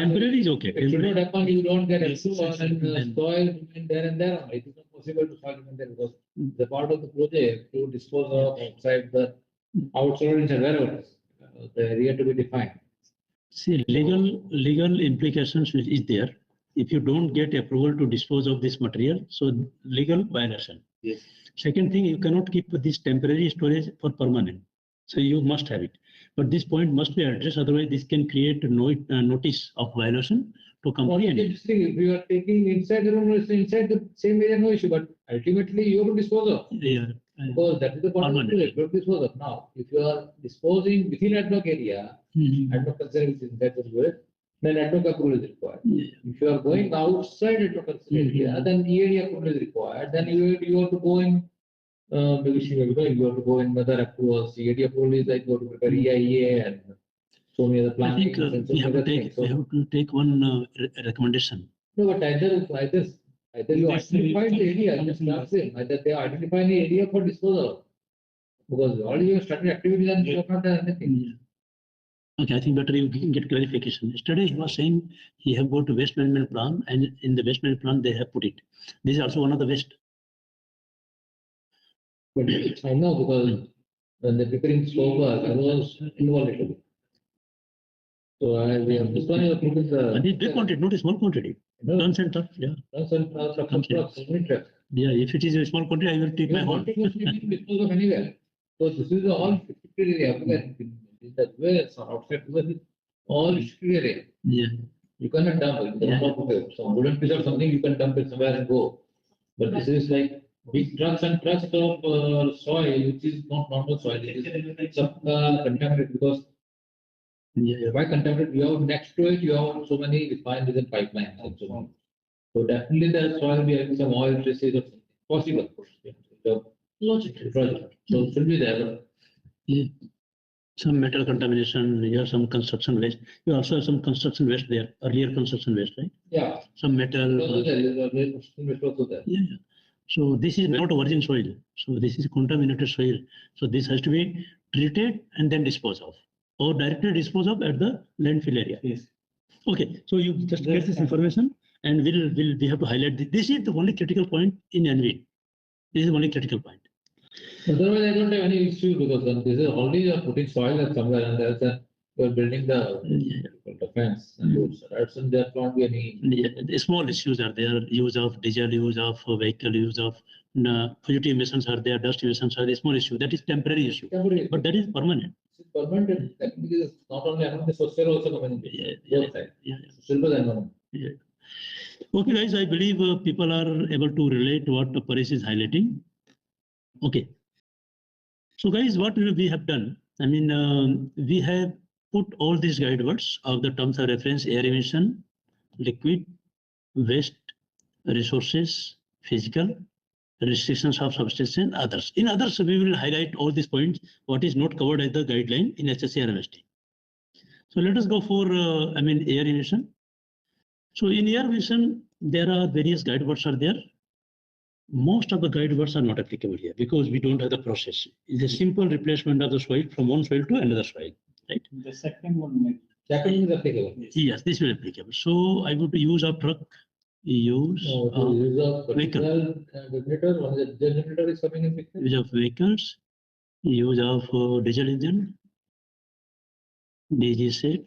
temporary is okay. It should not happen. You don't get Yes, approval yes, and yes. soil remain there and there. It is not possible to soil remain there because the part of the project to dispose of outside the outside is wherever the area to be defined. See, legal implications is there. If you don't get approval to dispose of this material, so legal violation. Yes. Second thing, you cannot keep this temporary storage for permanent. So you must have it. But this point must be addressed, otherwise this can create a notice of violation to company. If you are taking inside the room, inside the same area, no issue. But ultimately, you have to dispose of. Yeah. Because that is the point of it. You have to dispose of. Now, if you are disposing within ad hoc area, ad hoc consider which is inside the room, then ad hoc approval is required. Yeah. If you are going outside ad hoc area, then EAD approval is required. Then you have to go in. Maybe you have to go in another approvals. EAD approval is like you have to prepare EIA and so many other I planning. think we have to take one recommendation. No, but either you identify the area, just ask them, either they identify the area for disposal. Because all you have started activities and you have not done anything. Yeah. Okay, I think better you can get clarification. Yesterday he was saying he have got a waste management plan, and in the waste management plan they have put it. This is also one of the waste. But I know because when they're preparing scope work, I was involved in it. So this one is putting And the. it's big quantity, not a small quantity. Tons and tons, yeah. Tons and tons of trucks, so many trucks. Yeah, if it is a small quantity, I will take my horn. Dispose of anywhere. So this is all restricted area. In the west or outside west, all restricted area. Yeah. You cannot dump it. Yeah. So wooden piece or something, you can dump it somewhere and go. But this is like big trucks and trucks of soil, which is not normal soil. It is contaminated because why contaminated? You have next to it, you have so many refined within pipelines and so on. So definitely the soil will be having some oil traces or something. Possible. So logical. So it should be there. Yeah. Some metal contamination, you have some construction waste. You also have some construction waste there, earlier construction waste, right? Yeah. Some metal. Yeah. Yeah. So this is not a virgin soil. So this is contaminated soil. So this has to be treated and then disposed of, or directly disposed of at the landfill area. Yes. Okay. So you just get this information, and we have to highlight this. This is the only critical point in ENVID. This is the only critical point. Otherwise, I don't have any issue because this is only you are putting soil at somewhere and there's you are building the fence and roads. And there can't be any. Yeah, the small issues are there. Use of diesel, use of vehicle, use of fugitive emissions are there. Dust emissions are a small issue. That is temporary issue. Temporary. But that is permanent. It's permanent. Technically, it's not only the social also coming in. Both sides. Yeah. Silver and environment. Yeah. Okay, guys. I believe people are able to relate what Paresh is highlighting. Okay. So, guys, what we have done, I mean, we have put all these guide words of the terms of reference: air emission, liquid, waste, resources, physical, restrictions of substation, others. In others, we will highlight all these points, what is not covered as the guideline in HSC RMST. So let us go for, air emission. So in air emission, there are various guide words are there. Most of the guide words are not applicable here because we don't have the process. It's a simple replacement of the soil from one soil to another soil, right? The second one is applicable. Yes, this will be applicable. So I would use a truck, use of vehicle. Generator, one is the generator is coming in picture. Use of vehicles, use of diesel engine, DG set,